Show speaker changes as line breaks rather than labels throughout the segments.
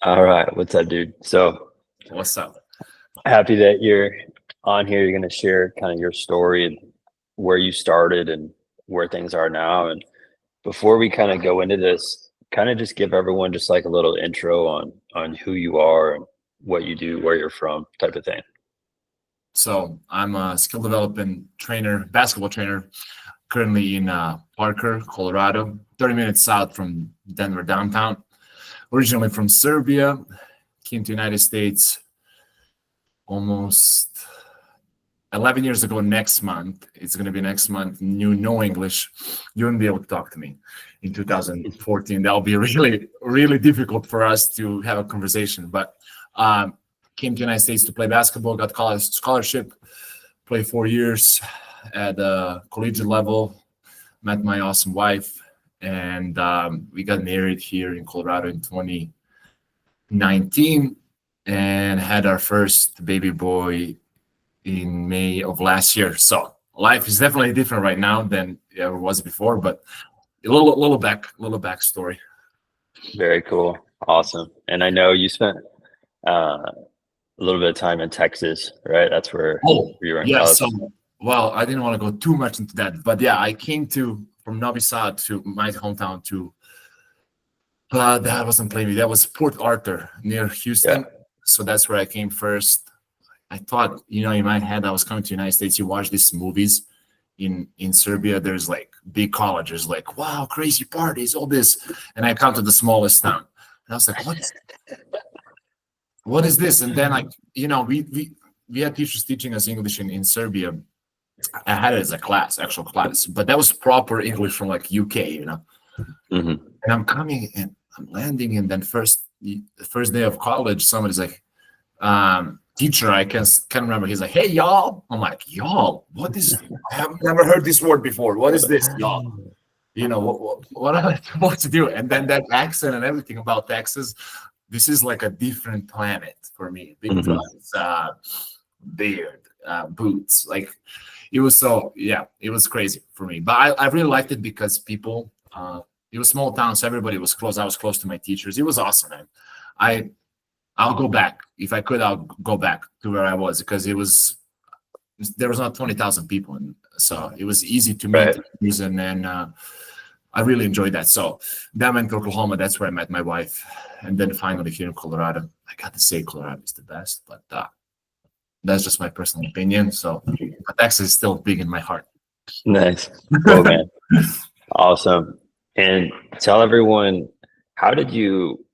All right, what's up, dude? So
What's up?
happy that you're on here. You're going to share kind of your story and where you started and where things are now. And before we kind of go into this, kind of just give everyone just like a little intro on who you are and what you do, where you're from, type of thing.
So I'm a skill development trainer, basketball trainer, currently in Parker, Colorado, 30 minutes south from Denver downtown. Originally from Serbia, came to the United States almost 11 years ago next month. It's going to be next month. You know English. You wouldn't be able to talk to me in 2014. That'll be really, really difficult for us to have a conversation. But came to the United States to play basketball, got college scholarship, played 4 years at the collegiate level, met my awesome wife, and we got married here in Colorado in 2019 and had our first baby boy in May of last year. So life is definitely different right now than it ever was before, but a little backstory.
Very cool. Awesome. And I know you spent a little bit of time in Texas, right? That's where
Oh,
you were in
yeah.
college.
So, well, I didn't want to go too much into that, but yeah, I came to from Novi Sad to my hometown to that wasn't Plainview. That was Port Arthur near
Yeah.
Houston. So that's where I came first. I thought, in my head, I was coming to the United States. You watch these movies in Serbia. There's like big colleges, like wow, crazy parties, all this, and I come to the smallest town, and I was like, what is this? And then like we had teachers teaching us English in Serbia. I had it as a class, actual class, but that was proper English from like UK.
Hmm.
And I'm coming and I'm landing, and then the first day of college, somebody's like, teacher, I can't remember. He's like, hey y'all. I'm like, y'all, what is? I have never heard this word before. What is this, y'all? What am I supposed to do? And then that accent and everything about Texas, this is like a different planet for me. Big
Hmm.
flags, beard, boots, like it was it was crazy for me. But I really liked it because people, it was small town, so everybody was close. I was close to my teachers. It was awesome, man. I'll go back if I could. I'll go back to where I was because there was not 20,000 people, and so it was easy to meet
Right.
and then I really enjoyed that. So then I went to Oklahoma. That's where I met my wife, and then finally here in Colorado. I got to say Colorado is the best, but that's just my personal opinion. So, but Texas is still big in my heart.
Nice. Cool, man. Awesome. And tell everyone, how did you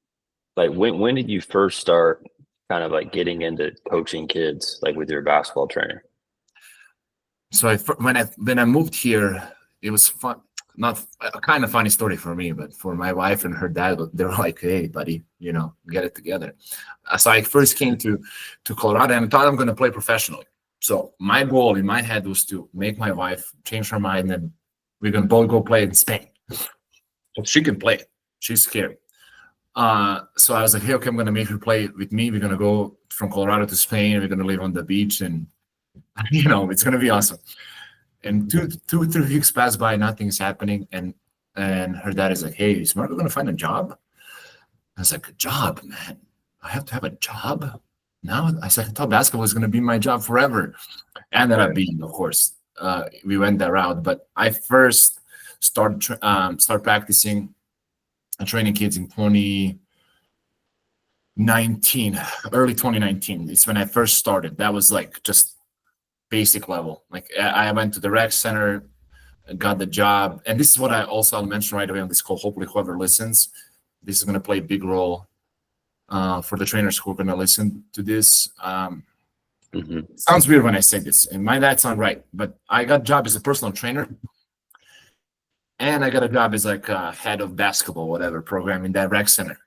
like when did you first start kind of like getting into coaching kids like with your basketball trainer?
So when I moved here, it was fun. Not a kind of funny story for me, but for my wife and her dad, they were like, "Hey, buddy, get it together." So I first came to Colorado and thought I'm going to play professionally. So my goal in my head was to make my wife change her mind, and we're going to both go play in Spain. So she can play. She's scared. So I was like, "Hey, okay, I'm going to make her play with me. We're going to go from Colorado to Spain. We're going to live on the beach, and it's going to be awesome." And 2 3 weeks pass by, nothing's happening, and her dad is like, "Hey, is Marco gonna find a job?" I was like, "A job, man? I have to have a job now?" I said, "I thought basketball was gonna be my job forever." Ended up being, of course, we went that route. But I first start practicing and training kids in 2019, early 2019. It's when I first started. That was like just basic level. Like I went to the rec center, got the job, and this is what I'll mention right away on this call. Hopefully, whoever listens, this is going to play a big role for the trainers who are going to listen to this.
Hmm.
Sounds weird when I say this, and my dad sound right, but I got a job as a personal trainer, and I got a job as like a head of basketball, whatever program in that rec center.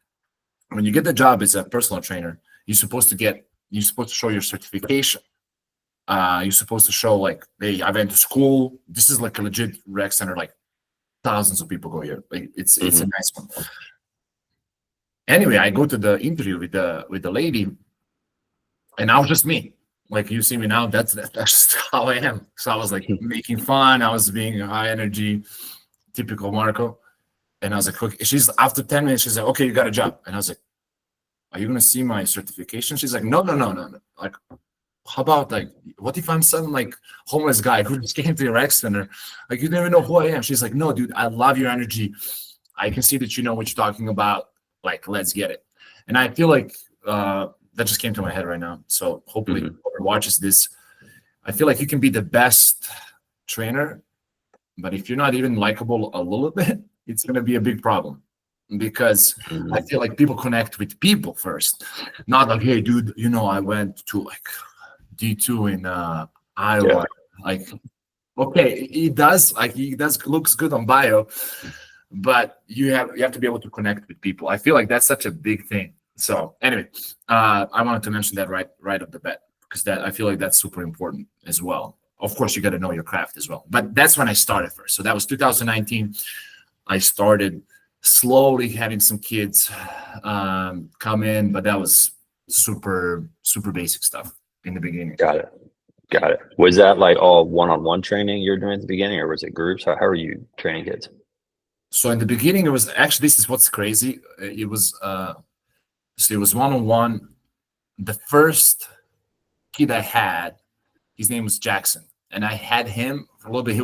When you get the job as a personal trainer, you're supposed to show your certification. You're supposed to show like, hey, I went to school. This is like a legit rec center. Like thousands of people go here. Like it's a
Hmm.
nice one. Anyway, I go to the interview with the lady, and I was just me. Like you see me now, that's just how I am. So I was like making fun. I was being high energy, typical Marco. And I was like, okay. She's after 10 minutes, she's like, okay, you got a job. And I was like, are you gonna see my certification? She's like, no, no, no, no, no. Like, how about like, what if I'm some like homeless guy who just came to your rec center? Like, you don't even know who I am. She's like, no, dude, I love your energy. I can see that you know what you're talking about. Like, let's get it. And I feel like that just came to my head right now. So hopefully whoever watches this, I feel like you can be the best trainer, but if you're not even likable a little bit, it's going to be a big problem, because I feel like people connect with people first, not like, hey, dude, you know, I went to like D2 in Iowa.
Yeah.
Like, okay, it does looks good on bio, but you have to be able to connect with people. I feel like that's such a big thing. So anyway, I wanted to mention that right off the bat, because that I feel like that's super important as well. Of course, you got to know your craft as well. But that's when I started first. So that was 2019. I started slowly having some kids come in, but that was super basic stuff in the beginning.
Got it. Was that like all one-on-one training you're doing at the beginning, or was it groups? How are you training kids?
So in the beginning, it was actually, this is what's crazy. It was one-on-one. The first kid I had, his name was Jackson, and I had him for a little bit. He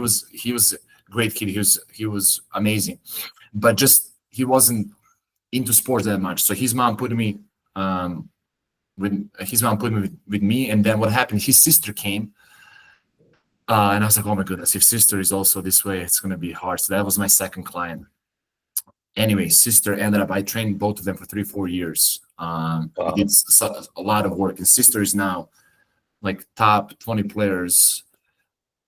was a great kid. He was amazing, but just he wasn't into sports that much. So his mom put me with me, and then what happened? His sister came, and I was like, oh my goodness, if sister is also this way, it's gonna be hard. So that was my second client. Anyway, sister ended up, I trained both of them for 3-4 years. We did a lot of work, and sister is now like top 20 players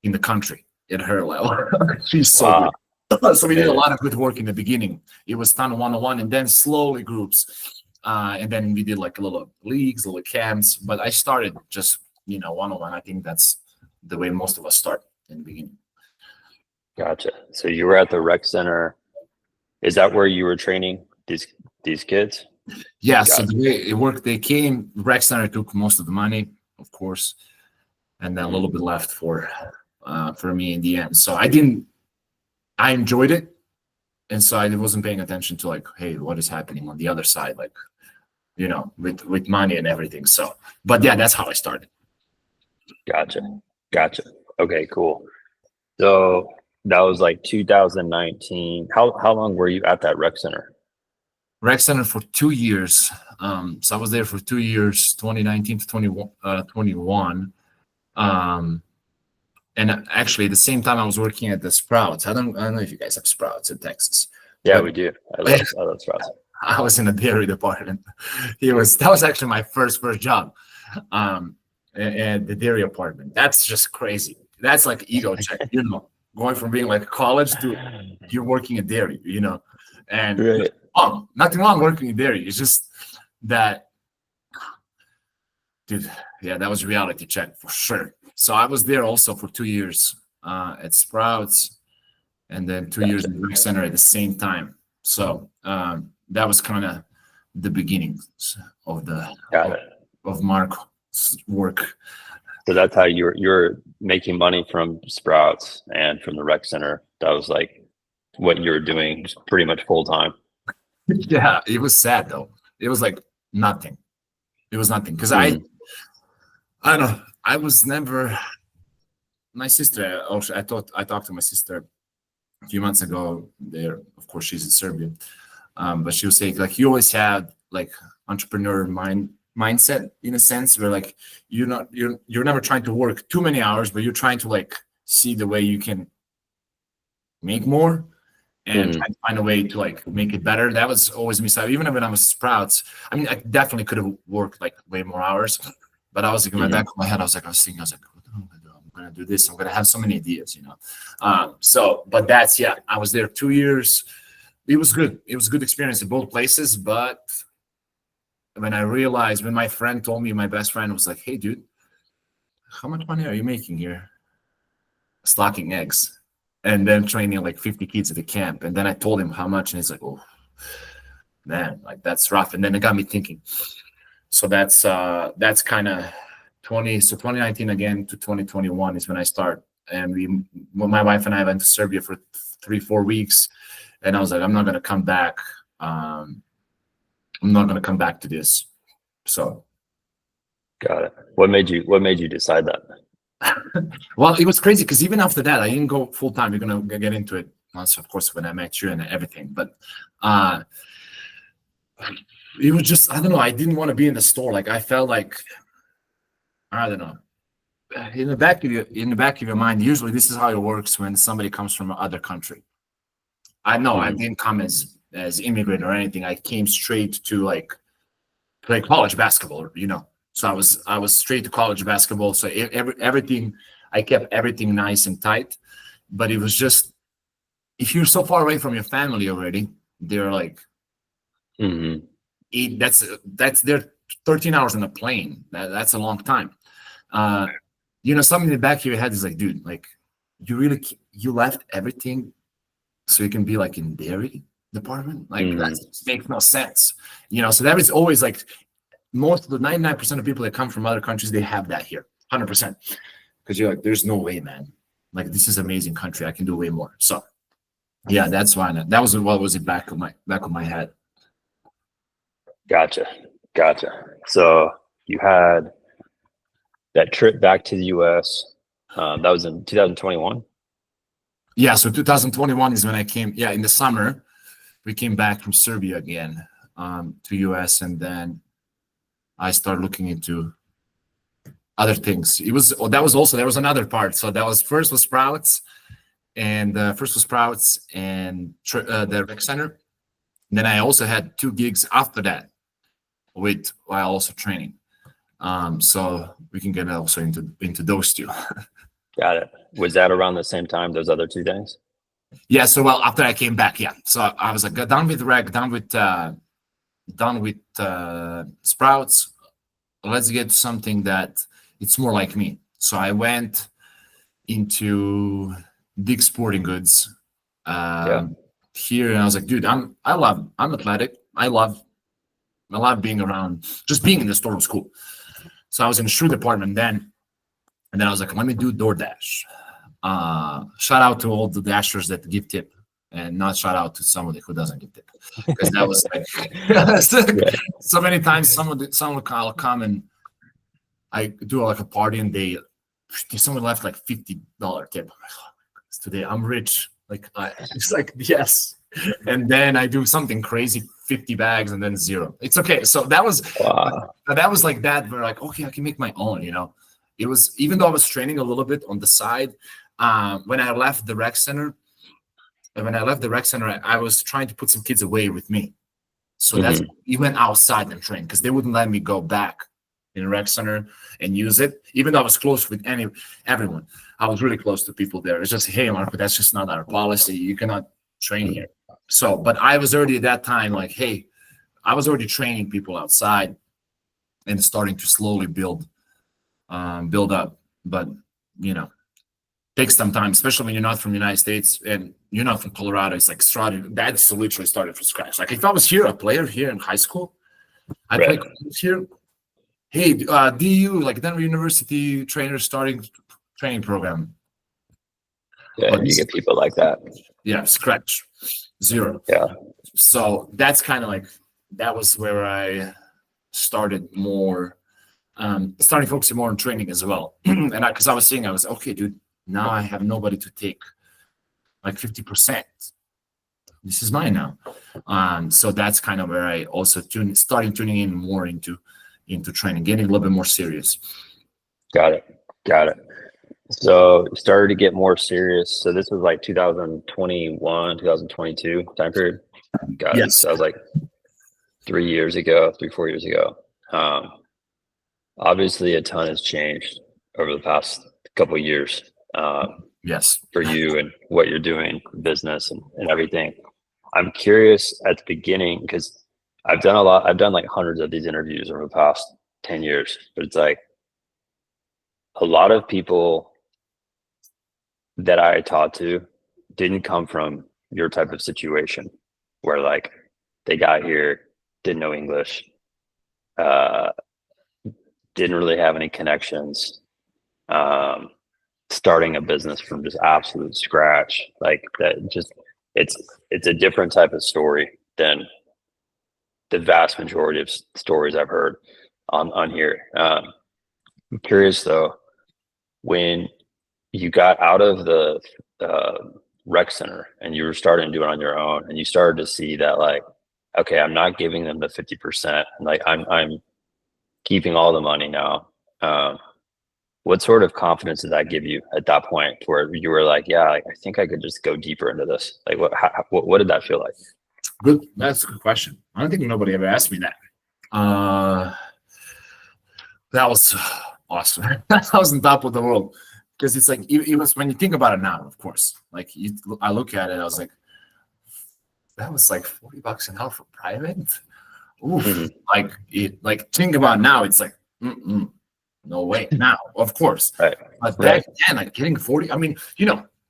in the country at her level. She's so good. So we did a lot of good work in the beginning. It was done one-on-one, and then slowly groups. And then we did like a little leagues, little camps. But I started just, one-on-one. I think that's the way most of us start in the beginning.
Gotcha. So you were at the rec center. Is that where you were training these kids?
Yeah. So the way it worked, they came, rec center took most of the money, of course, and then a little bit left for me in the end. So I enjoyed it. And so I wasn't paying attention to like, hey, what is happening on the other side? Like, with money and everything. So, but yeah, that's how I started.
Gotcha. Okay, cool. So that was like 2019. How long were you at that rec center?
Rec center for 2 years. So I was there for 2 years, 2019 to 21. And actually, at the same time, I was working at the Sprouts. I don't know if you guys have Sprouts in Texas.
Yeah, we do. I love Sprouts.
I was in the dairy department. That was actually my first job, and the dairy department. That's just crazy. That's like ego check, going from being like college to you're working at dairy, and
right.
Nothing wrong working in dairy. It's just that, dude. Yeah, that was reality check for sure. So I was there also for 2 years at Sprouts, and then 2 years in the rec center at the same time. So that was kind of the beginnings of of Mark's work.
So that's how you're making money from Sprouts and from the rec center. That was like what you were doing pretty much full time.
Yeah, it was sad though. It was like nothing. It was nothing because I don't know. I was never. My sister. Also, I talked to my sister a few months ago. There, of course, she's in Serbia, but she was saying like you always had like entrepreneur mindset in a sense where like you're never trying to work too many hours, but you're trying to like see the way you can make more and try to find a way to like make it better. That was always me. So even when I was Sprouts, I mean, I definitely could have worked like way more hours, but I was like in the back of my head, I was like, what am I gonna do? I'm gonna do this. I'm gonna have so many ideas, but that's, yeah, I was there 2 years. It was good. It was a good experience in both places. But when I realized, when my friend told me, my best friend was like, hey, dude, how much money are you making here? Stocking eggs and then training like 50 kids at the camp. And then I told him how much, and he's like, oh, man, like that's rough. And then it got me thinking. So that's kind of 2019 again to 2021 is when I start. And my wife and I went to Serbia for 3-4 weeks. And I was like, I'm not going to come back. I'm not going to come back to this. So
Got it. What made you decide that?
well, it was crazy because even after that, I didn't go full time. We're gonna get into it once, of course, when I met you and everything. But it was just, I don't know. I didn't want to be in the store. Like I felt like, I don't know. In the back of your mind, usually this is how it works when somebody comes from another country. I know I didn't come as immigrant or anything. I came straight to like play college basketball, you know. So I was straight to college basketball. So everything, I kept everything nice and tight. But it was just, if you're so far away from your family already, they're like, that's they're 13 hours on a plane. That's a long time. You know, something in the back of your head is like, dude, like you left everything so you can be like in dairy department. Like that makes no sense. You know, so that is always like, most of the 99% of people that come from other countries, they have that here, 100%. Because you're like, there's no way, man. Like this is an amazing country. I can do way more. So yeah, that's why. That was what was it back of my head.
Gotcha. So you had that trip back to the US. That was in 2021.
Yeah, so 2021 is when I came. Yeah, in the summer, we came back from Serbia again to US, and then I started looking into other things. There was another part. So that was first was Sprouts, and the rec center. And then I also had 2 gigs after that, while also training. So we can get also into those 2.
Got it. Was that around the same time, those other 2 things?
Yeah. So well, after I came back, yeah. So I was like, done with rec, done with Sprouts. Let's get something that it's more like me. So I went into Dick's Sporting Goods here, and I was like, dude, I'm athletic. I love being around. Just being in the store was cool. So I was in the shoe department then, and then I was like, let me do DoorDash. Shout out to all the Dashers that give tip, and not shout out to somebody who doesn't give tip, because that was like so many times someone will come and I do like a party and someone left like $50 tip. I'm like, oh my goodness, today I'm rich. Like it's like yes, and then I do something crazy, 50 bags and then 0. It's okay. So that was like that. Where like, okay, I can make my own. You know, it was, even though I was training a little bit on the side. When I left the rec center, I was trying to put some kids away with me. So that's we went outside and trained because they wouldn't let me go back in the rec center and use it. Even though I was close with everyone, I was really close to people there. It's just, hey, Marco, that's just not our policy. You cannot train here. So, but I was already at that time like, hey, I was already training people outside and starting to slowly build up. But you know, takes some time, especially when you're not from the United States and you're not from Colorado. It's like that's literally started from scratch. Like if I was here, a player here in high school, I play here. Hey, DU, like Denver University trainer starting training program.
Yeah, you get people like that.
Yeah, scratch, 0.
Yeah.
So that's kind of like, that was where I started more, starting focusing more on training as well. And because I was seeing, I was okay, dude. Now I have nobody to take like 50%. This is mine now. So that's kind of where I also started tuning in more into training, getting a little bit more serious. Got
it. So you started to get more serious. So this was like 2021, 2022 time period. Got it. So that was like 4 years ago. Obviously a ton has changed over the past couple of years. For you and what you're doing, business and everything. I'm curious at the beginning, because I've done like hundreds of these interviews over the past 10 years, but it's like a lot of people that I talked to didn't come from your type of situation where like they got here, didn't know English, didn't really have any connections, starting a business from just absolute scratch. Like that, just it's a different type of story than the vast majority of stories I've heard. on here. I'm curious though, when you got out of the rec center and you were starting to do it on your own, and you started to see that like, okay, I'm not giving them the 50%, like I'm keeping all the money now. What sort of confidence did that give you at that point, where you were like, yeah, like, I think I could just go deeper into this? Like, what did that feel like?
Good. That's a good question. I don't think nobody ever asked me that. That was awesome. I was on top of the world, because it's like it was, when you think about it now, of course. Like I look at it, I was like, that was like $40 an hour for private. Oof.
Mm-hmm.
Like think about it now, it's like, no way. Now, of course.
Right.
But back then, like getting 40, I mean,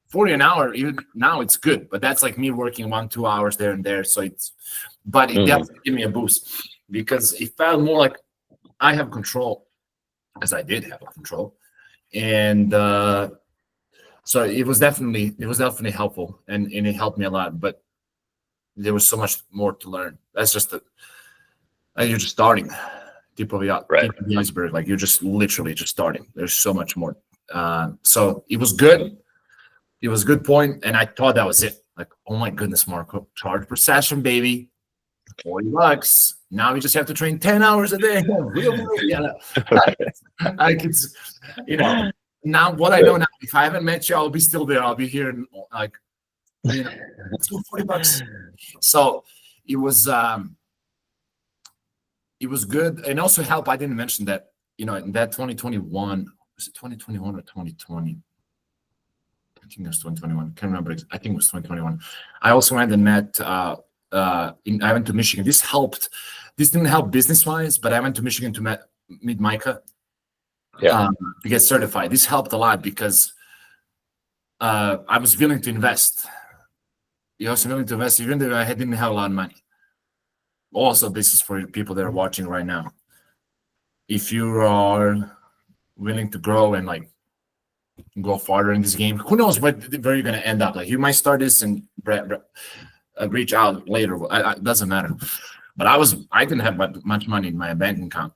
40 an hour, even now it's good, but that's like me working 1-2 hours there and there. So it definitely gave me a boost, because it felt more like I have control, as I did have control. And so it was definitely helpful, and it helped me a lot, but there was so much more to learn. That's just you're just starting. Tip of the iceberg. Like you're just literally just starting. There's so much more. So it was good. It was a good point, and I thought that was it. Like, oh my goodness, Marco, charge per session, baby, $40. Now we just have to train 10 hours a day. Like it's, now what I know now. If I haven't met you, I'll be still there. I'll be here, like, let's go $40. So it was good, and also helped. I didn't mention that, in that 2021, was it 2021 or 2020? I think it was 2021. Can't remember. I think it was 2021. I also went and met. I went to Michigan. This helped. This didn't help business wise, but I went to Michigan to meet Micah. To get certified. This helped a lot, because I was willing to invest. You're also willing to invest, even though I didn't have a lot of money. Also, this is for people that are watching right now. If you are willing to grow and like go farther in this game, who knows where you're going to end up? Like, you might start this and reach out later. It doesn't matter. But I didn't have much money in my bank account.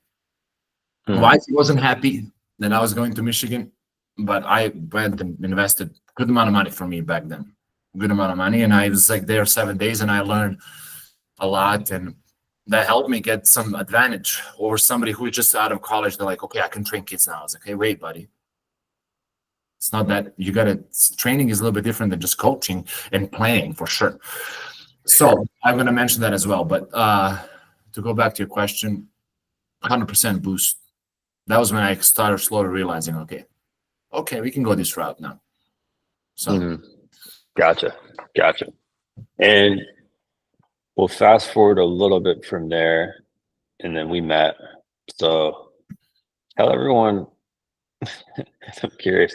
Why he wasn't happy that I was going to Michigan, but I went and invested a good amount of money for me back then. Good amount of money, and I was like there 7 days, and I learned a lot, and that helped me get some advantage over somebody who is just out of college. They're like, okay, I can train kids now. I was like, hey, wait, buddy. It's not that. Training is a little bit different than just coaching and playing, for sure. So I'm going to mention that as well. But to go back to your question, 100% boost. That was when I started slowly realizing, okay, we can go this route now. So.
Gotcha. And we'll fast forward a little bit from there, and then we met. So tell everyone, I'm curious,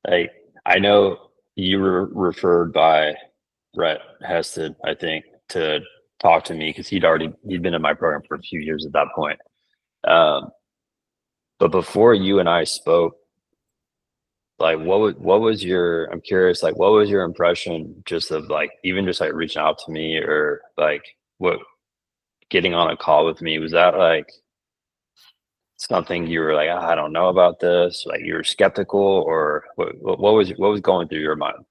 like, I know you were referred by Brett Heston, I think, to talk to me, because he'd been in my program for a few years at that point. But before you and I spoke, like, what was your, I'm curious, like, what was your impression just of like, even just like reaching out to me, or like getting on a call with me? Was that like something you were like, I don't know about this, like you were skeptical, or what was going through your mind?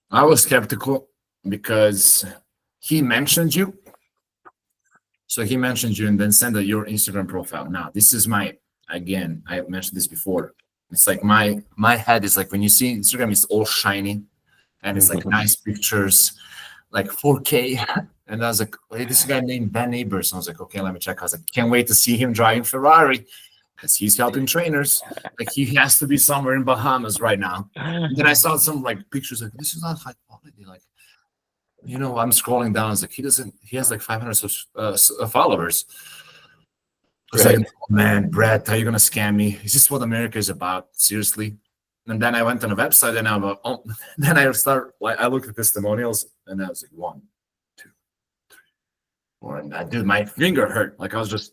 I was skeptical because he mentioned you. So he mentioned you and then sent your Instagram profile. Now, this is again, I mentioned this before. It's like my head is like, when you see Instagram, it's all shiny and it's like nice pictures, like 4K. And I was like, hey, this guy named Nabers. I was like, okay, let me check. I was like, can't wait to see him driving Ferrari, because he's helping trainers. Like, he has to be somewhere in Bahamas right now. And then I saw some like pictures, like, this is not high quality. Like, I'm scrolling down. I was like, he has like 500 followers. I was like, oh, man, Brett, how are you going to scam me? Is this what America is about? Seriously? And then I went on a website, and I looked at testimonials, and I was like, 1, 2, 3, 4. And dude, my finger hurt. Like, I was just,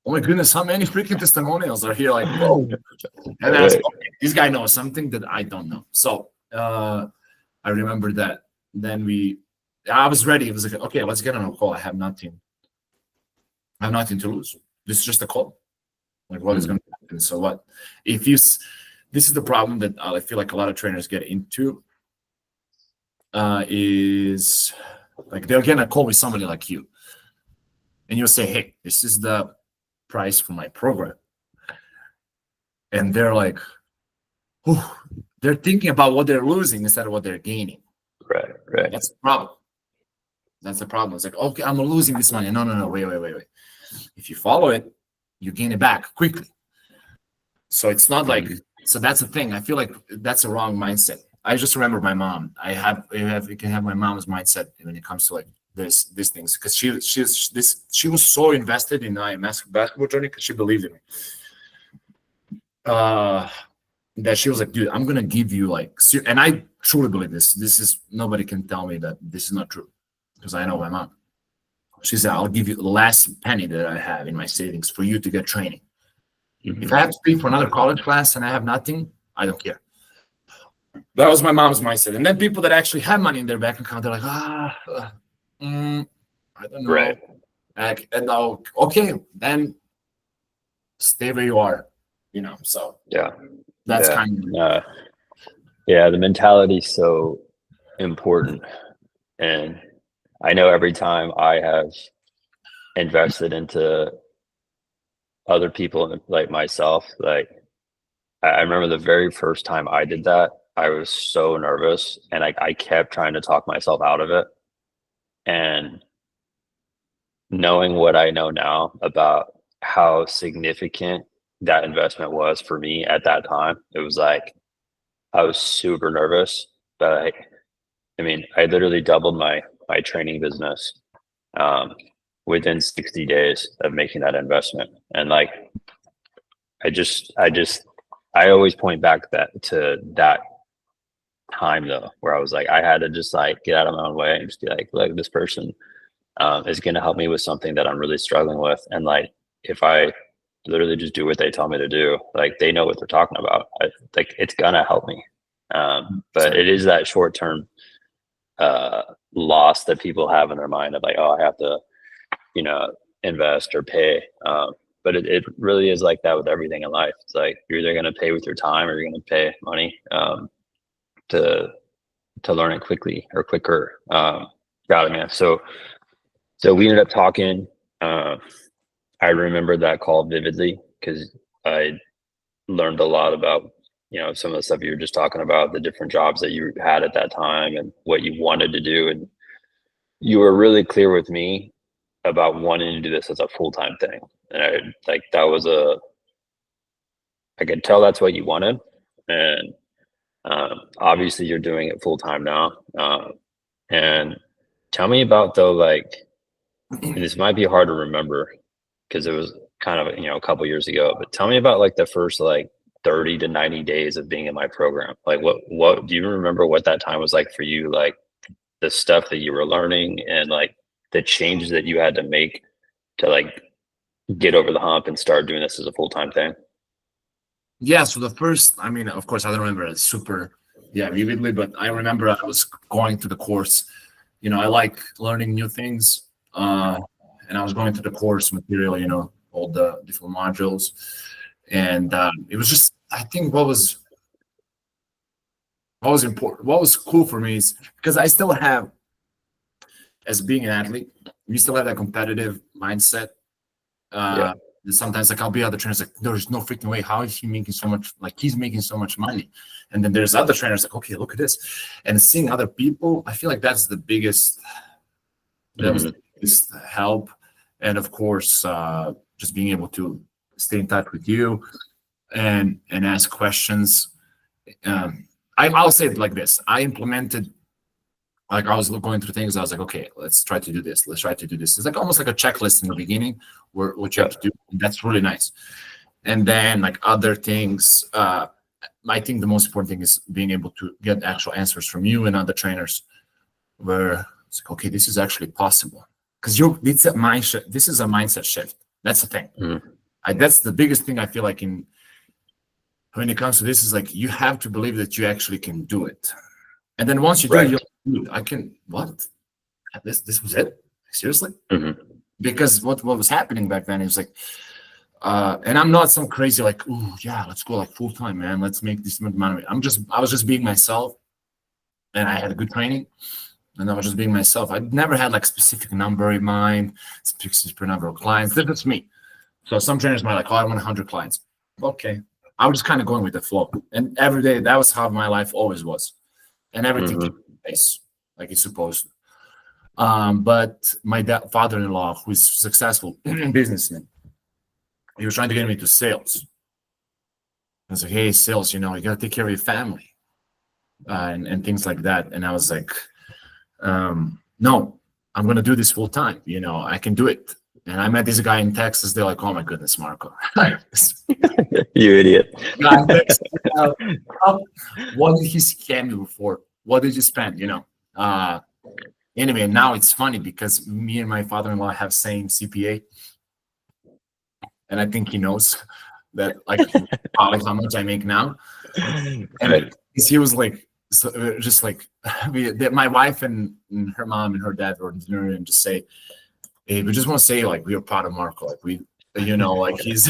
oh my goodness, how many freaking testimonials are here? Like, whoa. And I was like, okay, this guy knows something that I don't know. So I remember that. Then I was ready. It was like, okay, let's get on a call. I have nothing to lose. This is just a call. Like, what is going to happen? So what if you? This is the problem that I feel like a lot of trainers get into. Is like they'll get a call with somebody like you, and you'll say, "Hey, this is the price for my program," and they're like, "Whew." They're thinking about what they're losing instead of what they're gaining.
Right.
That's the problem. That's the problem. It's like, okay, I'm losing this money. No. Wait. If you follow it, you gain it back quickly. So it's not like, so that's the thing. I feel like that's a wrong mindset. I just remember my mom. You can have my mom's mindset when it comes to like these things, because she was so invested in my basketball journey because she believed in me. That she was like, dude, I'm gonna give you like, and I truly believe this. This is, nobody can tell me that this is not true, because I know my mom. She said, I'll give you the last penny that I have in my savings for you to get training. If I have to pay for another college class and I have nothing, I don't care. That was my mom's mindset. And then people that actually have money in their bank account, they're like, I don't know.
Right.
And I'll, okay, then stay where you are, so
Yeah.
that's kind of.
The mentality is so important. And I know every time I have invested into other people like myself, like I remember the very first time I did that, I was so nervous, and I kept trying to talk myself out of it. And knowing what I know now about how significant that investment was for me at that time, it was like I was super nervous, but I mean, I literally doubled my training business within 60 days of making that investment. And like, I always point back to that time though, where I was like, I had to just like get out of my own way and just be like, look, this person is going to help me with something that I'm really struggling with. And like, if I literally just do what they tell me to do, like they know what they're talking about, like it's going to help me. But it is that short-term loss that people have in their mind of like, oh, I have to, invest or pay. But it really is like that with everything in life. It's like you're either going to pay with your time or you're going to pay money to learn it quickly or quicker. Got it, man. So we ended up talking. I remember that call vividly because I learned a lot about some of the stuff you were just talking about, the different jobs that you had at that time and what you wanted to do. And you were really clear with me about wanting to do this as a full-time thing. And I could tell that's what you wanted. And obviously you're doing it full-time now. And tell me about though, like, this might be hard to remember because it was kind of, a couple years ago, but tell me about like the first like 30 to 90 days of being in my program. Like what do you remember what that time was like for you? Like the stuff that you were learning and like the changes that you had to make to like get over the hump and start doing this as a full-time thing?
Yeah. So the first, I mean, of course I don't remember it super, vividly, but I remember I was going to the course, I like learning new things. And I was going through the course material, all the different modules. And it was just, I think what was important, what was cool for me is because I still have, as being an athlete, you still have that competitive mindset. Sometimes like I'll be other trainers like, there's no freaking way, how is he making so much, like he's making so much money. And then there's other trainers like, okay, look at this. And seeing other people, I feel like that's the biggest, that was the biggest help. And of course, just being able to stay in touch with you and ask questions. I'll say it like this. I implemented, like I was going through things. I was like, okay, let's try to do this. Let's try to do this. It's like almost like a checklist in the beginning where what you have to do. That's really nice. And then like other things, I think the most important thing is being able to get actual answers from you and other trainers where it's like, okay, this is actually possible. Because it's a mindset. This is a mindset shift. That's the thing. That's the biggest thing I feel like when it comes to this is like you have to believe that you actually can do it. And then once you do it, you're like, dude, I can, what? This was it? Seriously? Because what was happening back then is like And I'm not some crazy like, oh yeah, let's go like full time, man. Let's make this amount of money. I was just being myself, and I had a good training, and I was just being myself. I never had like specific number in mind, specific number of clients. That's just me. So some trainers might like, oh, I want 100 clients. Okay, I was just kind of going with the flow, and every day that was how my life always was, and everything came in place like it's supposed to. But my father-in-law, who's successful businessman, he was trying to get me to sales. I was like, hey, sales, you got to take care of your family, and things like that. And I was like, no, I'm going to do this full time. I can do it. And I met this guy in Texas. They're like, oh my goodness, Marco.
You idiot.
What did he scam you for? What did you spend? Anyway, now it's funny because me and my father-in-law have same CPA. And I think he knows that like how much I make now. And he was like, just like my wife and her mom and her dad were dinner and just say, hey, we just want to say like we are proud of Marco. Like like he's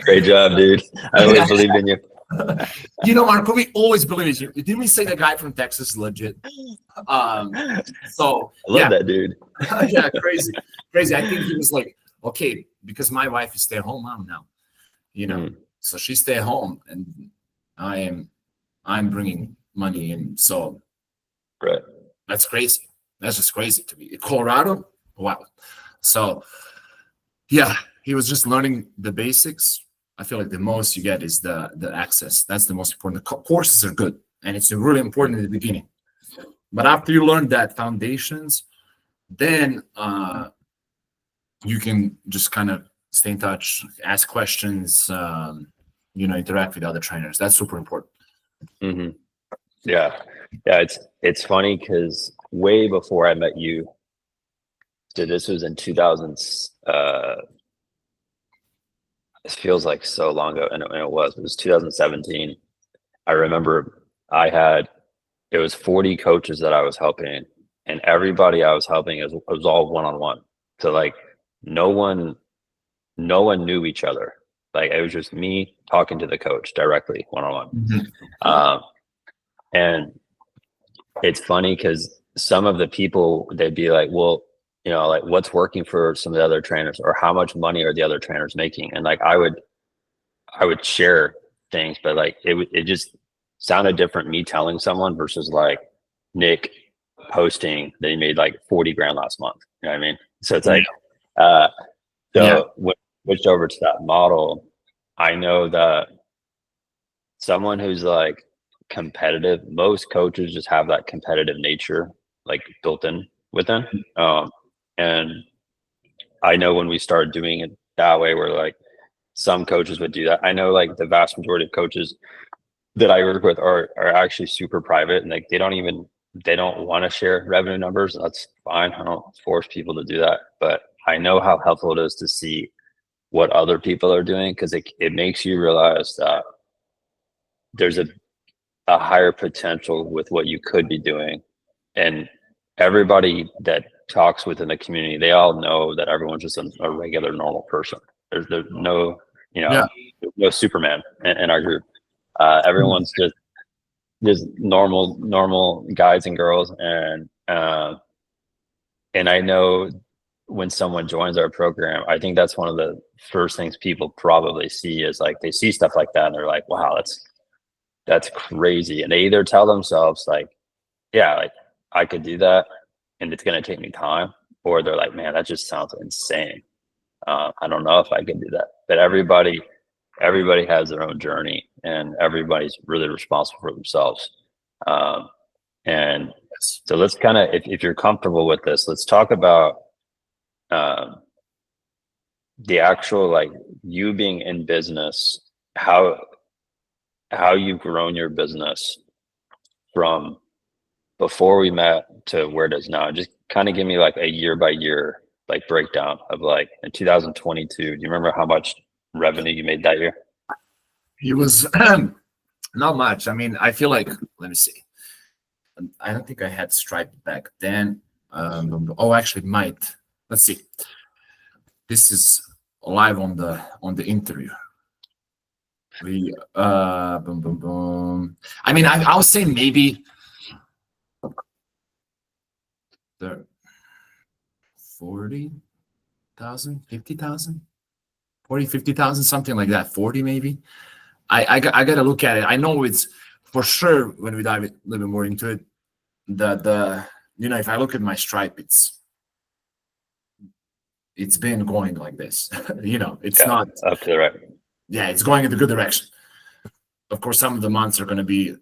great job, dude. I always believed in you.
Marco, we always believe in you. Didn't we say the guy from Texas is legit? So
I love that dude.
Yeah, crazy. I think he was like, okay, because my wife is stay-at-home mom now, so she stay at home and I'm bringing money in. So
right.
That's crazy. That's just crazy to me. Colorado, wow. So yeah, he was just learning the basics. I feel like the most you get is the access. That's the most important. The courses are good, and it's really important in the beginning. But after you learn that foundations, then you can just kind of stay in touch, ask questions, interact with other trainers. That's super important.
Mm-hmm. Yeah. It's funny because way before I met you, so this was in 2000. It feels like so long ago, and it was 2017. I remember it was 40 coaches that I was helping, and everybody I was helping was all one-on-one. So like no one knew each other. Like it was just me talking to the coach directly one-on-one.
Mm-hmm.
And it's funny because some of the people, they'd be like, well, like what's working for some of the other trainers, or how much money are the other trainers making? And like I would share things, but like it just sounded different me telling someone versus like Nick posting that he made like 40 grand last month. You know what I mean? So it's like when I switched over to that model, I know that someone who's like competitive, most coaches just have that competitive nature like built in with them. And I know when we started doing it that way, where like some coaches would do that. I know like the vast majority of coaches that I work with are actually super private, and like they don't want to share revenue numbers. That's fine. I don't force people to do that, but I know how helpful it is to see what other people are doing, because it makes you realize that there's a higher potential with what you could be doing. And everybody that talks within the community, they all know that everyone's just a regular normal person. There's no no Superman in our group. Everyone's just normal guys and girls. And I know when someone joins our program, I think that's one of the first things people probably see is like they see stuff like that and they're like, wow, that's crazy. And they either tell themselves like, yeah, like I could do that and it's going to take me time, or they're like, man, that just sounds insane. I don't know if I can do that. But everybody has their own journey, and everybody's really responsible for themselves. And so let's kind of, if you're comfortable with this, let's talk about the actual, like you being in business, how you've grown your business from before we met to where it is now. Just kind of give me like a year by year like breakdown of like in 2022. Do you remember how much revenue you made that year?
It was not much. I mean, I feel like, let me see. I don't think I had Stripe back then. Actually, might. Let's see. This is live on the interview. We boom boom boom. I mean, I was saying maybe the 40,000, 50,000, 40, 50,000, something like that. 40 maybe. I got to look at it. I know it's for sure when we dive a little bit more into it. The if I look at my Stripe, it's been going like this. It's not
up to the right.
Yeah, it's going in the good direction. Of course, some of the months are going to be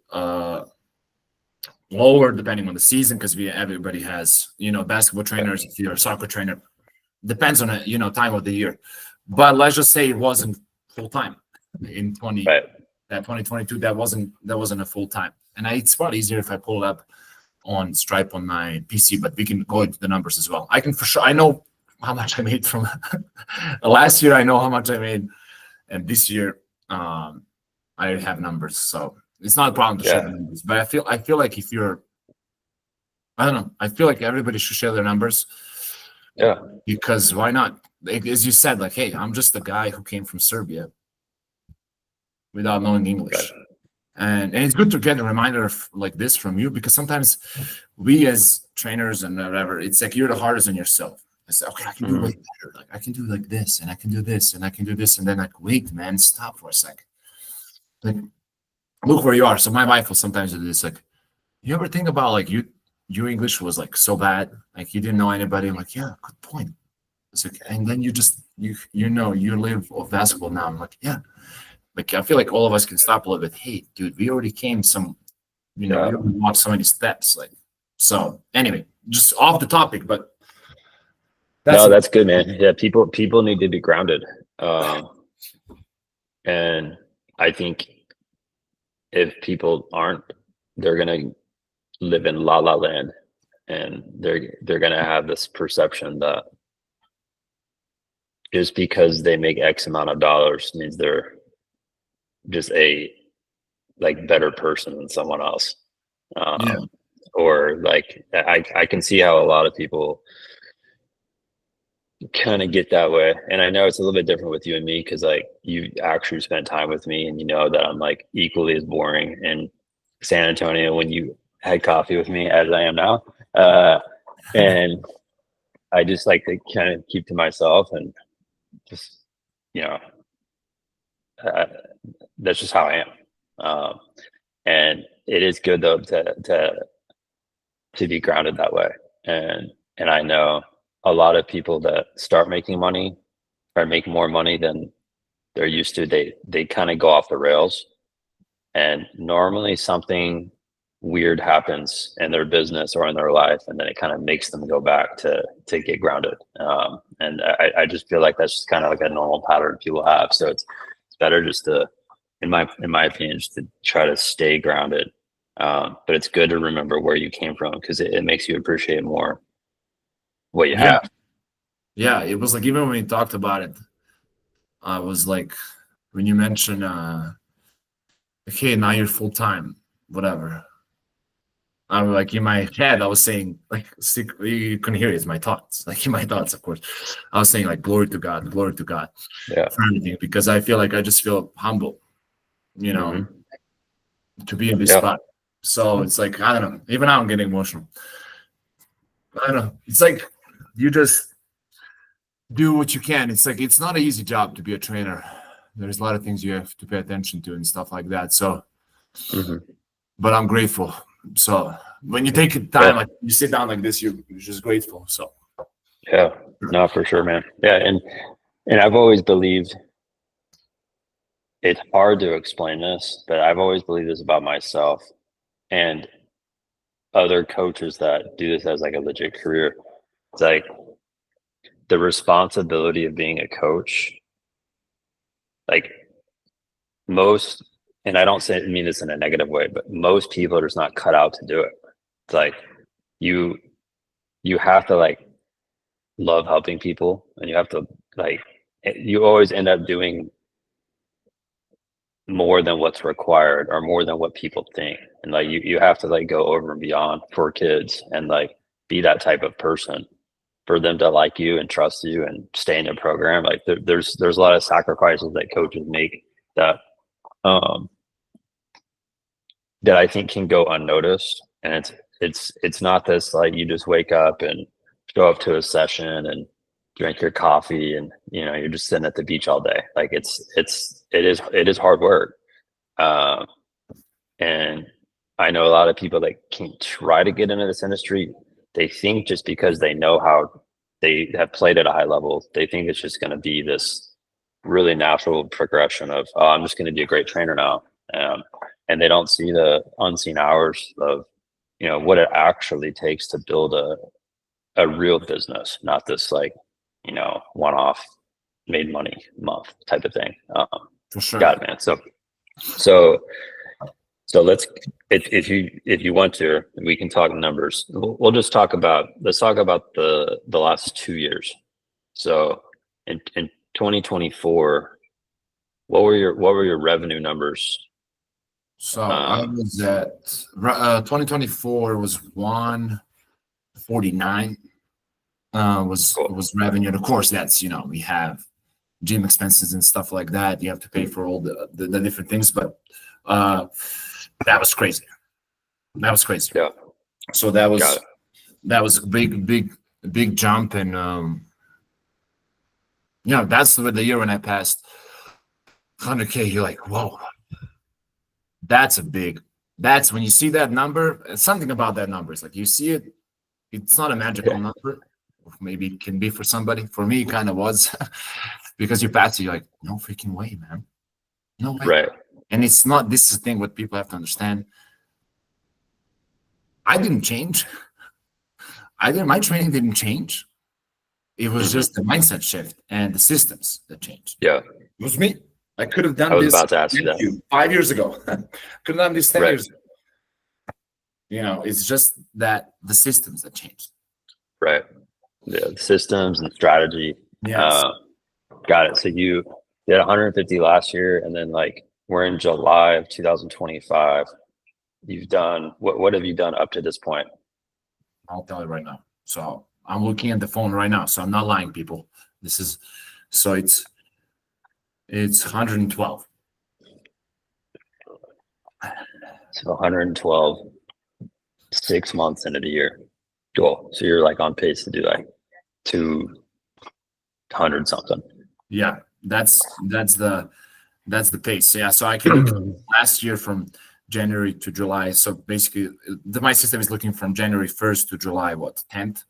lower depending on the season because everybody has basketball trainers. If you're a soccer trainer, depends on time of the year. But let's just say it wasn't full time in 2022. That wasn't a full time, and it's probably easier if I pull it up on Stripe on my PC. But we can go into the numbers as well. I can for sure. I know how much I made from last year. I know how much I made, and this year I have numbers, so it's not a problem to share the numbers. But I feel like if you're, I don't know, I feel like everybody should share their numbers.
Yeah.
Because why not? Like, as you said, like, hey, I'm just a guy who came from Serbia without knowing English.
Okay.
And it's good to get a reminder of like this from you, because sometimes we as trainers and whatever, it's like you're the hardest on yourself. It's like, okay, I can do way better. Like I can do like this, and I can do this, and I can do this, and then like, wait, man, stop for a second. Like, look where you are. So my wife will sometimes do this. Like, you ever think about like your English was like so bad, like you didn't know anybody? I'm like, yeah, good point. It's like, and then you live off basketball now. I'm like, yeah. Like I feel like all of us can stop a little bit. Hey, dude, we already came we already walked so many steps. Like, so anyway, just off the topic, but
that's good, man. Yeah, people need to be grounded. And I think if people aren't, they're gonna live in la la land, and they're gonna have this perception that just because they make X amount of dollars means they're just a like better person than someone else. Or like I can see how a lot of people kind of get that way. And I know it's a little bit different with you and me, because like you actually spent time with me, and you know that I'm like equally as boring in San Antonio when you had coffee with me as I am now. And I just like to kind of keep to myself, and just, that's just how I am. And it is good though to be grounded that way. And I know a lot of people that start making money or make more money than they're used to, they kind of go off the rails, and normally something weird happens in their business or in their life, and then it kind of makes them go back to get grounded. And I just feel like that's just kind of like a normal pattern people have. So it's better just to, in my opinion, just to try to stay grounded. But it's good to remember where you came from, because it makes you appreciate more what you have.
Yeah, it was like, even when we talked about it, I was like, when you mentioned okay, now you're full time, whatever. I was like, in my head, I was saying, like, you couldn't hear it, it's my thoughts. Like in my thoughts, of course, I was saying like, glory to God for everything, because I feel like I just feel humble, to be in this spot. So it's like, I don't know, even now I'm getting emotional. I don't know. It's like you just do what you can. It's like, it's not an easy job to be a trainer. There's a lot of things you have to pay attention to and stuff like that. So, but I'm grateful. So when you take time, like you sit down like this, you're just grateful. So
yeah, no, for sure, man. Yeah, and I've always believed, it's hard to explain this, but I've always believed this about myself and other coaches that do this as like a legit career. It's like the responsibility of being a coach, like most, and I don't mean this in a negative way, but most people are just not cut out to do it. It's like you have to like love helping people, and you have to like, you always end up doing more than what's required or more than what people think. And like you have to like go over and beyond for kids and like be that type of person. for them to like you and trust you and stay in their program. Like there's a lot of sacrifices that coaches make that that I think can go unnoticed. And it's not this like you just wake up and show up to a session and drink your coffee and you're just sitting at the beach all day. Like it is hard work. And I know a lot of people that can try to get into this industry. They think just because they know how they have played at a high level, they think it's just going to be this really natural progression of, oh, I'm just going to be a great trainer now. And they don't see the unseen hours of, what it actually takes to build a real business, not this like, one-off made money month type of thing.
For sure.
Got it, man. So let's, if you want to, we can talk numbers. We'll just talk about, let's talk about the last 2 years. So in 2024, what were your revenue numbers?
So I was at 2024 was 149 was revenue. And of course that's, we have gym expenses and stuff like that. You have to pay for all the different things, but that was crazy.
Yeah.
So that was a big jump. And that's the year when I passed 100K. You're like, whoa, that's when you see that number. Something about that number is like, you see it, it's not a magical number. Maybe it can be for somebody. For me, it kind of was because you pass it, you're like, no freaking way, man. No way.
Right.
And it's not, this is the thing what people have to understand. I didn't change. My training didn't change. It was just the mindset shift and the systems that changed.
Yeah.
It was me. I could have done this.
I was about to ask you that.
5 years ago. Could have done this 10
Right.
years ago. It's just that the systems that changed.
Right. Yeah, the systems and strategy.
Yes.
Got it. So you did 150 last year, and then like we're in July of 2025. You've done what have you done up to this point?
I'll tell you right now. So I'm looking at the phone right now. So I'm not lying, people. It's 112.
So 112, 6 months into the year. Cool. So you're like on pace to do like 200 something.
Yeah, that's the pace. Yeah. So I can look last year from January to July. So basically my system is looking from January 1st to July, 10th.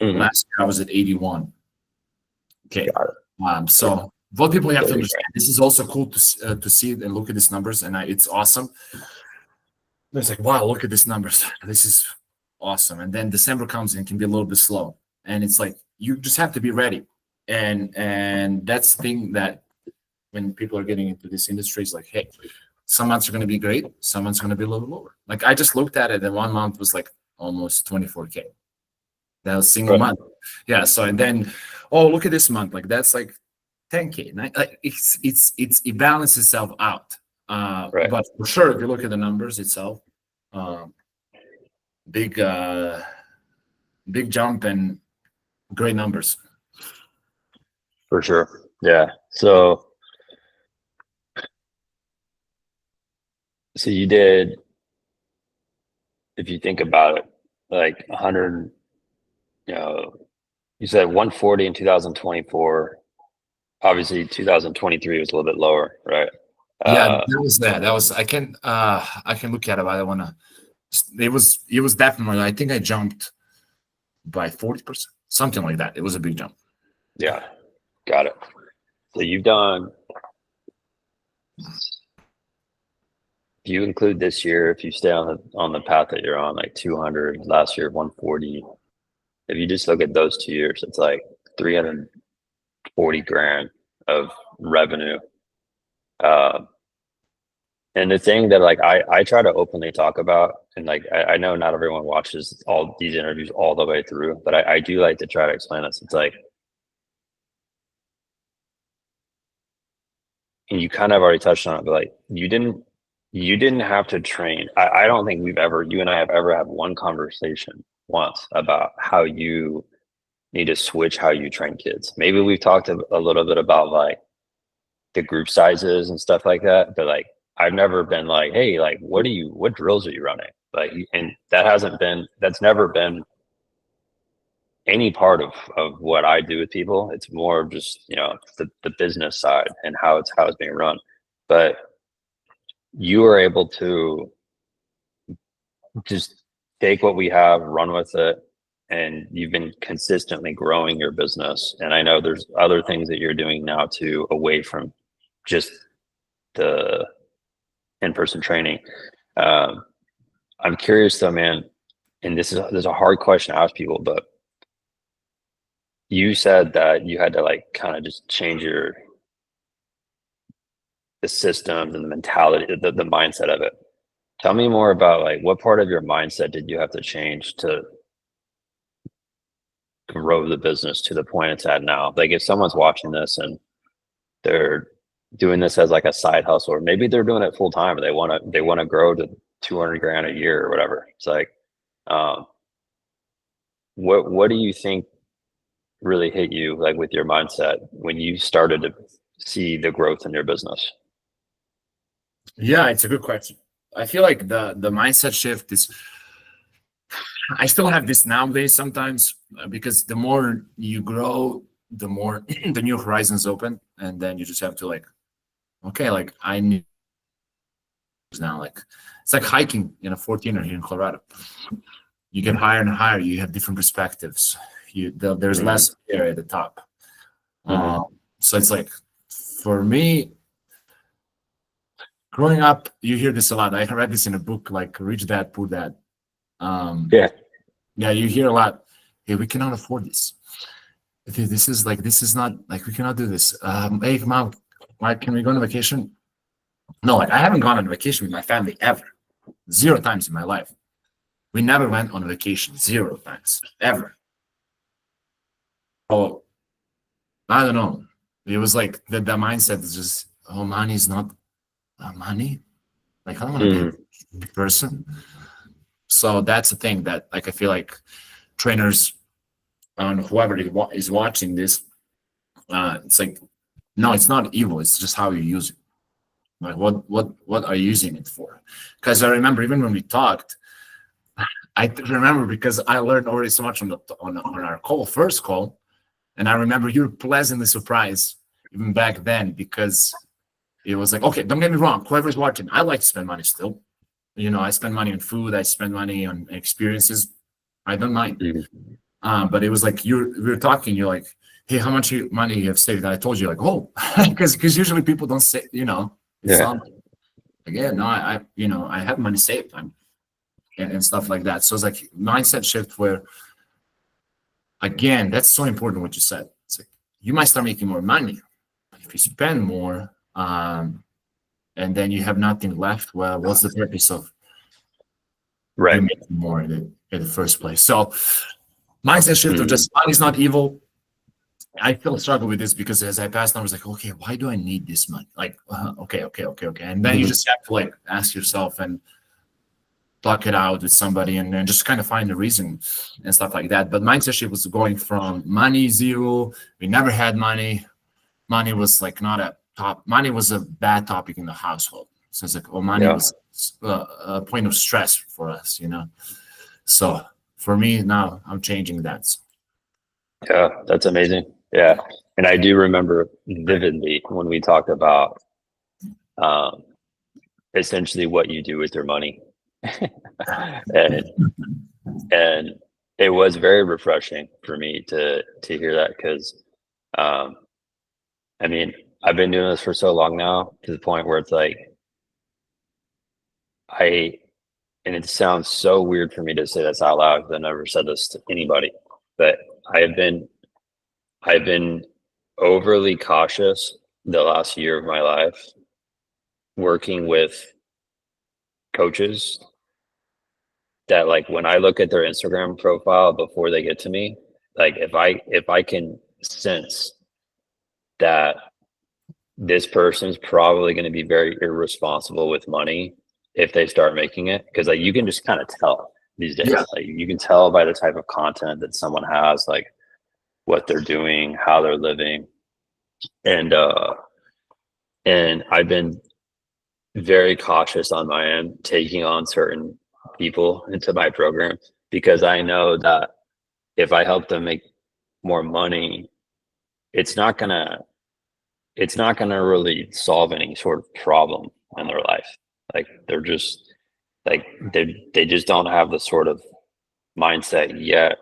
Mhm.
Last year I was at 81. Okay.
Got it.
So what people have to understand, this is also cool to see and look at these numbers, and it's awesome. It's like, wow, look at these numbers. This is awesome. And then December comes and can be a little bit slow. And it's like, you just have to be ready. And that's the thing that when people are getting into this industry, is like, hey, some months are going to be great. Some months are going to be a little lower. Like I just looked at it, and 1 month was like almost 24K. That was single month. Yeah. So, and then, oh, look at this month. Like that's like 10K. Like it balances itself out.
Right.
But for sure, if you look at the numbers itself, big jump and great numbers.
For sure. Yeah. So you did, if you think about it, like 100, you said 140 in 2024. Obviously 2023 was a little bit lower, right?
Yeah, that was I can look at it, but I don't want to. It was definitely, I think I jumped by 40%, something like that. It was a big jump.
Yeah, got it. So you've done, if you include this year, if you stay on the path that you're on, like 200, last year 140, if you just look at those 2 years, it's like 340 grand of revenue. And the thing that like I try to openly talk about, and like I know not everyone watches all these interviews all the way through, but I do like to try to explain this. It's like, and you kind of already touched on it, but like you didn't have to train. I don't think you and I have ever had one conversation once about how you need to switch how you train kids. Maybe we've talked a little bit about like the group sizes and stuff like that, but like I've never been like, hey, like what drills are you running? Like, and that's never been any part of what I do with people. It's more of just, the business side and how it's being run. But you are able to just take what we have, run with it, and you've been consistently growing your business. And I know there's other things that you're doing now too, away from just the in-person training. I'm curious though, man, and this is a hard question to ask people, but you said that you had to like kind of just change the systems and the mentality, the mindset of it. Tell me more about like what part of your mindset did you have to change to grow the business to the point it's at now? Like if someone's watching this and they're doing this as like a side hustle, or maybe they're doing it full time, or they want to grow to 200 grand a year or whatever. It's like, what do you think really hit you like with your mindset when you started to see the growth in your business?
Yeah, it's a good question. I feel like the mindset shift is, I still have this nowadays sometimes, because the more you grow, the more the new horizons open, and then you just have to like, okay, like I need now, like it's like hiking in a 14er here in Colorado. You get higher and higher, you have different perspectives. There's less air at the top. So it's like, for me, growing up, you hear this a lot. I read this in a book, like Rich Dad, Poor Dad. Yeah, you hear a lot. Hey, we cannot afford this. This is not like, we cannot do this. Hey, mom, why can we go on vacation? No, like I haven't gone on vacation with my family ever. 0 times in my life. We never went on a vacation. 0 times ever. Oh, I don't know. It was like the mindset is just, oh, money is not money. Like I don't want to be a person. So that's the thing that like I feel like trainers, whoever is watching this, it's like, no, it's not evil. It's just how you use it. Like what are you using it for? Because I remember even when we talked, I remember because I learned already so much on our first call, and I remember you were pleasantly surprised even back then, because it was like, okay, don't get me wrong, whoever's watching, I like to spend money still. I spend money on food, I spend money on experiences. I don't mind. But it was like we were talking, you're like, hey, how much money you have saved? And I told you like, oh, because usually people don't say, it's not, again, no, I have money saved and stuff like that. So it's like mindset shift where, again, that's so important what you said. It's like you might start making more money if you spend more, and then you have nothing left. Well, what's the purpose of making more in the first place? So mindset shift of just money is not evil. I still struggle with this because as I passed on, I was like, okay, why do I need this money? Like, okay. And then you just have to like ask yourself and talk it out with somebody and then just kind of find the reason and stuff like that. But mindset shift was going from money 0. We never had money. Money was like money was a bad topic in the household. So it's like, money was a point of stress for us, So for me now, I'm changing that.
Yeah, that's amazing. Yeah. And I do remember vividly when we talked about essentially what you do with your money. and it was very refreshing for me to hear that, because I mean, I've been doing this for so long now, to the point where it's like and it sounds so weird for me to say this out loud because I never said this to anybody, but I've been overly cautious the last year of my life working with coaches that, like, when I look at their Instagram profile before they get to me, like if I can sense that this person's probably going to be very irresponsible with money if they start making it, because like you can just kind of tell these days. Like you can tell by the type of content that someone has. Like what they're doing, how they're living. And I've been very cautious on my end taking on certain people into my program, because I know that if I help them make more money, it's not gonna really solve any sort of problem in their life. Like they're just like they just don't have the sort of mindset yet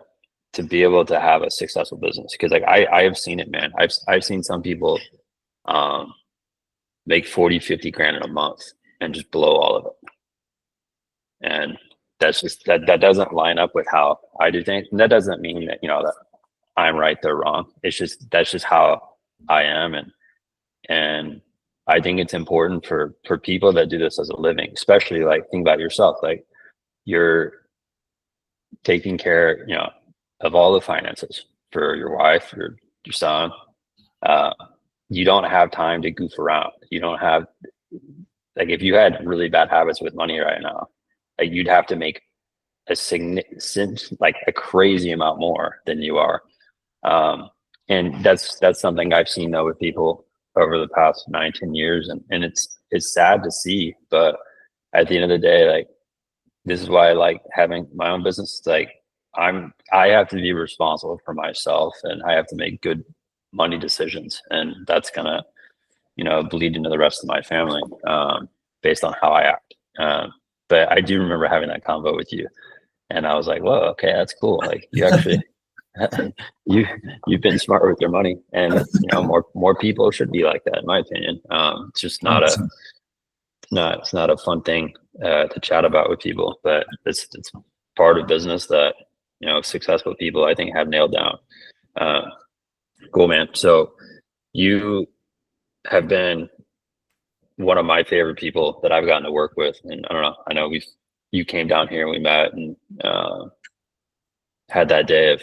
to be able to have a successful business. Because like I have seen it, man. I've seen some people um make 40-50 grand in a month and just blow all of it. And that's just that doesn't line up with how I do things. And that doesn't mean that, that I'm right, they're wrong. It's just that's just how I am. And I think it's important for people that do this as a living, especially like think about yourself. Like you're taking care, of all the finances for your wife, your son. You don't have time to goof around. You don't have, like, if you had really bad habits with money right now, like you'd have to make like a crazy amount more than you are. And that's something I've seen though with people over the past 9-10 years. And it's sad to see, but at the end of the day, like, this is why I like having my own business. It's like, I have to be responsible for myself, and I have to make good money decisions. And that's gonna, bleed into the rest of my family, based on how I act. But I do remember having that convo with you, and I was like, whoa, okay, that's cool. Like you actually, you've been smart with your money, and more people should be like that, in my opinion. It's just it's not a fun thing to chat about with people, but it's part of business that successful people, I think, have nailed down. Cool, man. So you have been one of my favorite people that I've gotten to work with, and I don't know. I know you came down here and we met and had that day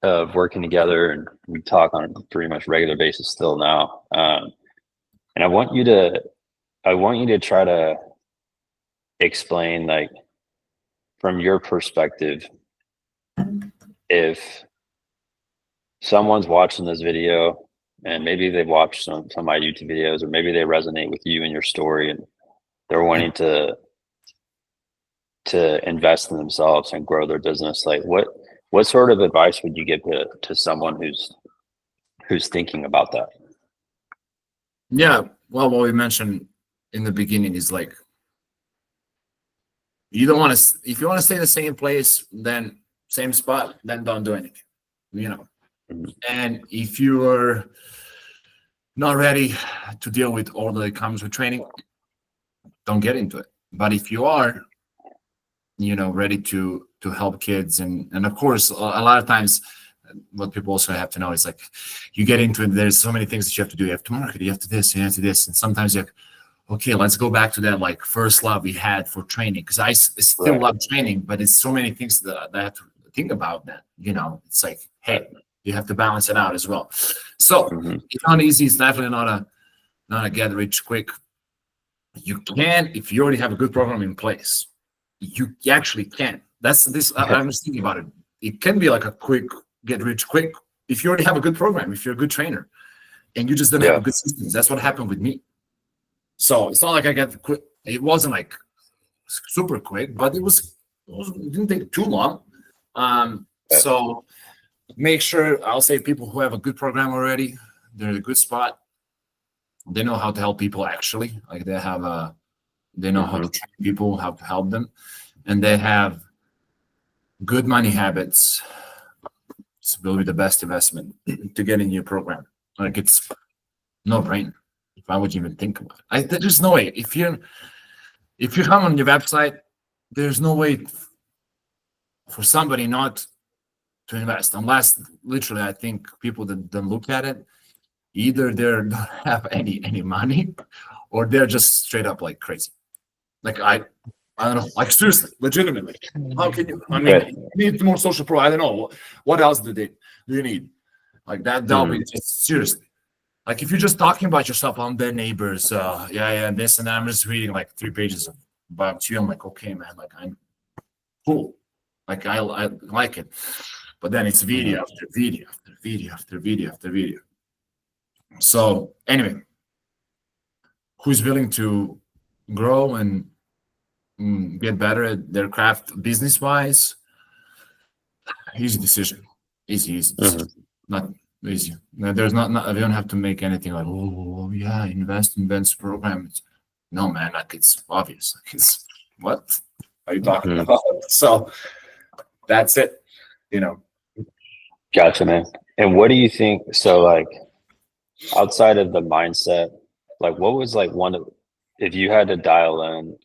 of working together, and we talk on a pretty much regular basis still now. And I want you to try to explain, like, from your perspective, if someone's watching this video and maybe they've watched some of my YouTube videos, or maybe they resonate with you and your story, and they're wanting to invest in themselves and grow their business, like what sort of advice would you give to someone who's thinking about that?
Yeah, well, what we mentioned in the beginning is like, you don't want to, if you want to stay in the same place, then same spot, then don't do anything,
Mm-hmm.
And if you're not ready to deal with all that comes with training, don't get into it. But if you are, ready to help kids, and of course, a lot of times, what people also have to know is, like, you get into it, there's so many things that you have to do. You have to market, you have to this, you have to this, and sometimes you're like, okay, let's go back to that, like, first love we had for training, because I still love training, but it's so many things that I have to think about that. It's like, hey, you have to balance it out as well. So It's not easy. It's definitely not a get rich quick. You can, if you already have a good program in place, you actually can. That's this. I'm just thinking about it. It can be like a quick get rich quick if you already have a good program, if you're a good trainer, and you just don't have a good systems. That's what happened with me. So it's not like I got quick. It wasn't like super quick, but it didn't take too long. So make sure, I'll say, people who have a good program already, they're in a good spot. They know how to help people, actually. Like, they know how to train people, how to help them, and they have good money habits. This will be the best investment to get in your program. Like, it's no brainer. If I would even think about it, there's no way. If you come on your website, there's no way for somebody not to invest, unless, literally, I think people that don't look at it, either they don't have any money, or they're just straight up like crazy. Like, I don't know, like, seriously, legitimately, how can you? I mean, you need more social pro. I don't know what else do you need? Like, that'll be just, seriously. Like, if you're just talking about yourself on the Nabers, this and that, I'm just reading like 3 pages about you. I'm like, okay, man, like, I'm cool. Like, I like it. but then it's video after video after video after video after video. So anyway, who's willing to grow and get better at their craft business wise? Easy decision. Easy decision. Not easy. No, there's not we don't have to make anything like, oh yeah, invest in Ben's programs. No, man, like it's obvious. Like it's what are you talking about? So that's it,
Gotcha, man. And what do you think? So like outside of the mindset, like what was like if you had to dial in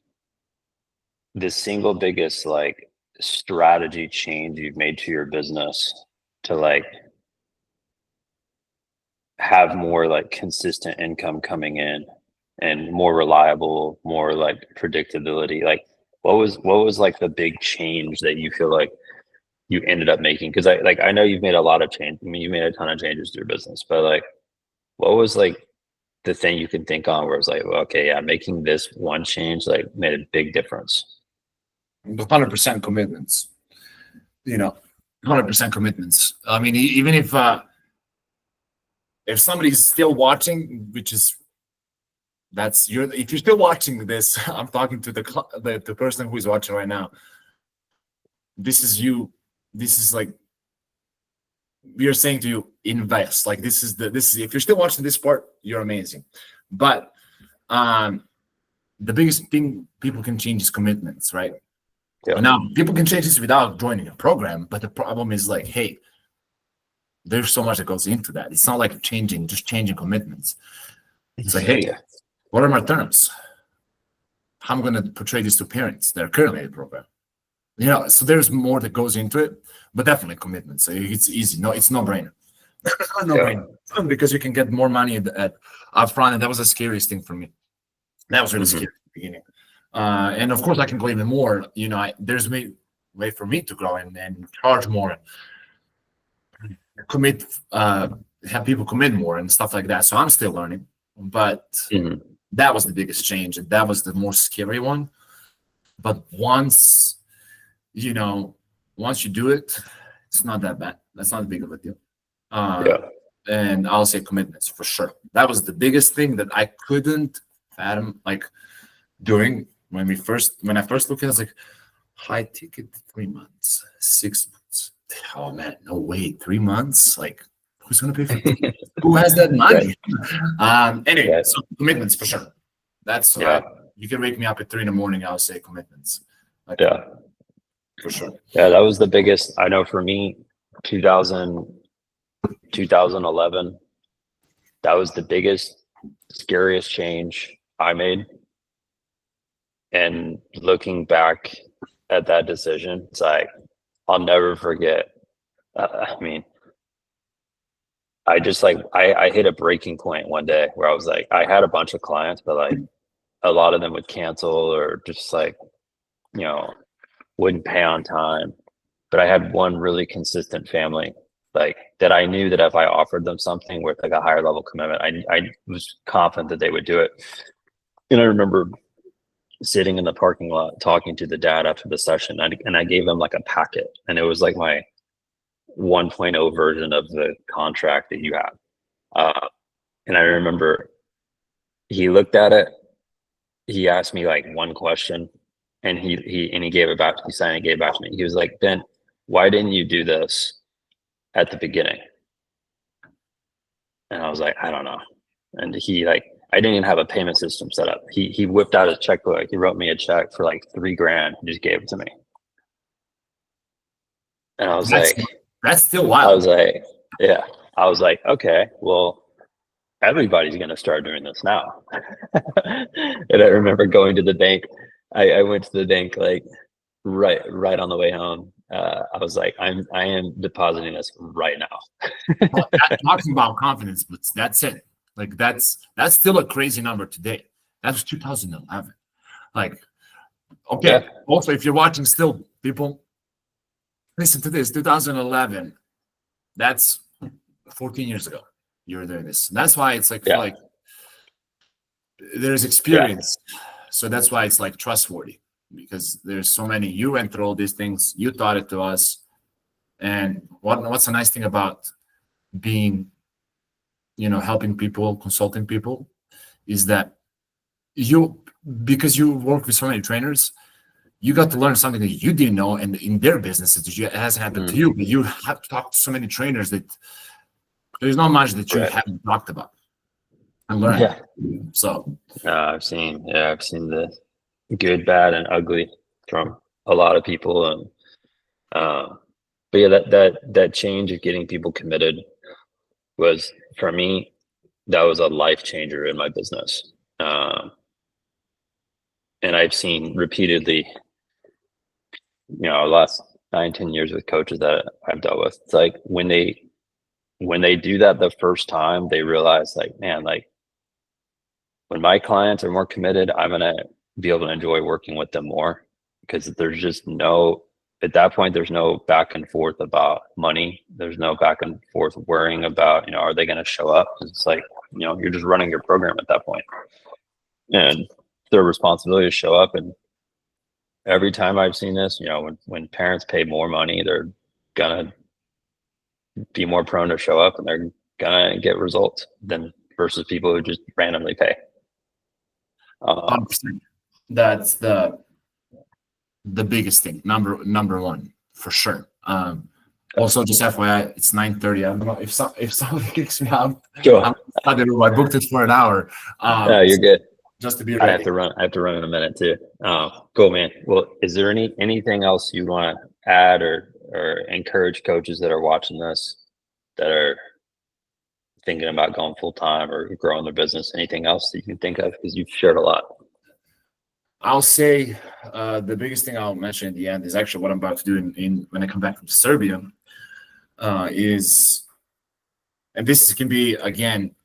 the single biggest like strategy change you've made to your business to like have more like consistent income coming in and more reliable, more like predictability, like what was like the big change that you feel like you ended up making? Because I know you've made a lot of change. I mean, you made a ton of changes to your business, but like what was like the thing you could think on where it's like, well, okay, yeah, making this one change like made a big difference?
100% commitments. 100% commitments. I mean, even if somebody's still watching, if you're still watching this, I'm talking to the person who is watching right now. This is you. This is like we are saying to you, invest. Like this is if you're still watching this part, you're amazing. But the biggest thing people can change is commitments, right? Yeah. Now people can change this without joining a program, but the problem is like, hey, there's so much that goes into that. It's not like just changing commitments. It's like, hey, what are my terms? How I'm going to portray this to parents that are currently in the program. So there's more that goes into it, but definitely commitments. So it's easy. No, it's no brainer. No-brainer. Because you can get more money at upfront, and that was the scariest thing for me. That was really scary at the beginning. And of course, I can go even more. There's a way for me to grow and charge more, commit, have people commit more and stuff like that. So I'm still learning, but that was the biggest change, and that was the more scary one. But once you do it, it's not that bad. That's not big of a deal. And I'll say commitments for sure. That was the biggest thing that I couldn't fathom. Like when I first looked at it, I was like, high ticket 3 months, 6 months. Oh man, no way, 3 months. Like who's gonna pay for it? Who has that money? Anyway, so commitments for sure. That's you can wake me up at 3 a.m. I'll say commitments. Like, for sure.
Yeah, that was the biggest. I know for me, 2011, that was the biggest, scariest change I made. And looking back at that decision, it's like, I'll never forget. I mean, I just like, I hit a breaking point one day where I was like, I had a bunch of clients, but like a lot of them would cancel or just like, wouldn't pay on time. But I had one really consistent family, like that I knew that if I offered them something with like a higher level commitment, I was confident that they would do it. And I remember sitting in the parking lot talking to the dad after the session, and I gave him like a packet, and it was like my 1.0 version of the contract that you have. And I remember he looked at it, he asked me like one question, and he gave it back. He signed and gave it back to me. He was like, Ben, why didn't you do this at the beginning? And I was like, I don't know. And I didn't even have a payment system set up. He whipped out his checkbook. He wrote me a check for like $3,000 and just gave it to me. And I was
that's still wild.
I was like, okay, well, everybody's going to start doing this now. And I remember going to the bank. I went to the bank like right on the way home. I was like, I am depositing this right now.
Talking about confidence, but that's it. Like that's still a crazy number today. That was 2011. Like, okay. Yeah. Also, if you're watching still, people, listen to this. 2011. That's 14 years ago. You were doing this. That's why it's like, like there's experience. Yeah. So that's why it's like trustworthy, because there's so many. You went through all these things. You taught it to us. And what's a nice thing about being, helping people, consulting people, is that because you work with so many trainers, you got to learn something that you didn't know, and in their businesses it hasn't happened to you. But you have to talk to so many trainers that there's not much that you haven't talked about and learned.
Yeah.
So
I've seen the good, bad, and ugly from a lot of people, and but yeah, that change of getting people committed was, for me, that was a life changer in my business. And I've seen repeatedly, the last 9-10 years with coaches that I've dealt with, it's like when they do that the first time, they realize, like, man, like, when my clients are more committed, I'm going to be able to enjoy working with them more, because there's just at that point, there's no back and forth about money. There's no back and forth worrying about, are they going to show up? It's like, you're just running your program at that point, and their responsibility to show up. And every time I've seen this, when parents pay more money, they're going to be more prone to show up, and they're going to get results than versus people who just randomly pay.
100%. That's the biggest thing, number one, for sure. Also, just FYI, it's 9:30. I don't know if somebody kicks me out.
Sure.
I booked it for an hour.
No, you're good.
Just to be ready.
I have to run in a minute too. Cool, man. Well, is there anything else you want to add or encourage coaches that are watching this, that are thinking about going full time or growing their business? Anything else that you can think of? Because you've shared a lot.
I'll say the biggest thing I'll mention at the end is actually what I'm about to do in when I come back from Serbia. And this can be, again,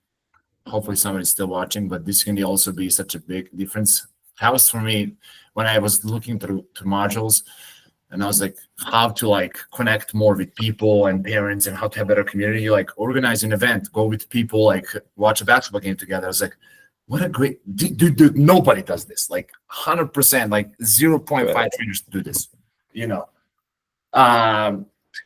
hopefully somebody's still watching, but this can also be such a big difference. That was for me when I was looking through modules, and I was like, how to like connect more with people and parents, and how to have better community, like organize an event, go with people, like watch a basketball game together. I was like, what a great dude, nobody does this. Like 100%, like 0.5 trainers do this,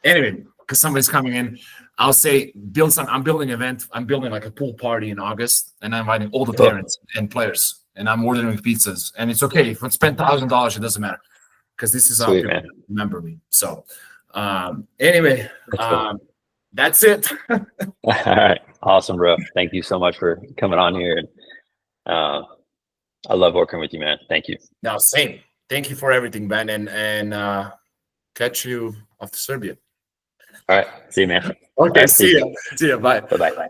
Anyway, because somebody's coming in, I'll say I'm building an event. I'm building like a pool party in August, and I'm inviting all the parents and players, and I'm ordering pizzas. And it's okay if I spend $1,000, it doesn't matter, because this is how people remember me. So anyway, that's it.
All right. Awesome, bro. Thank you so much for coming on here. And I love working with you, man. Thank you.
No, same. Thank you for everything, Ben, and catch you off to Serbia.
All right. See you, man.
Okay. See you. Bye.
Bye.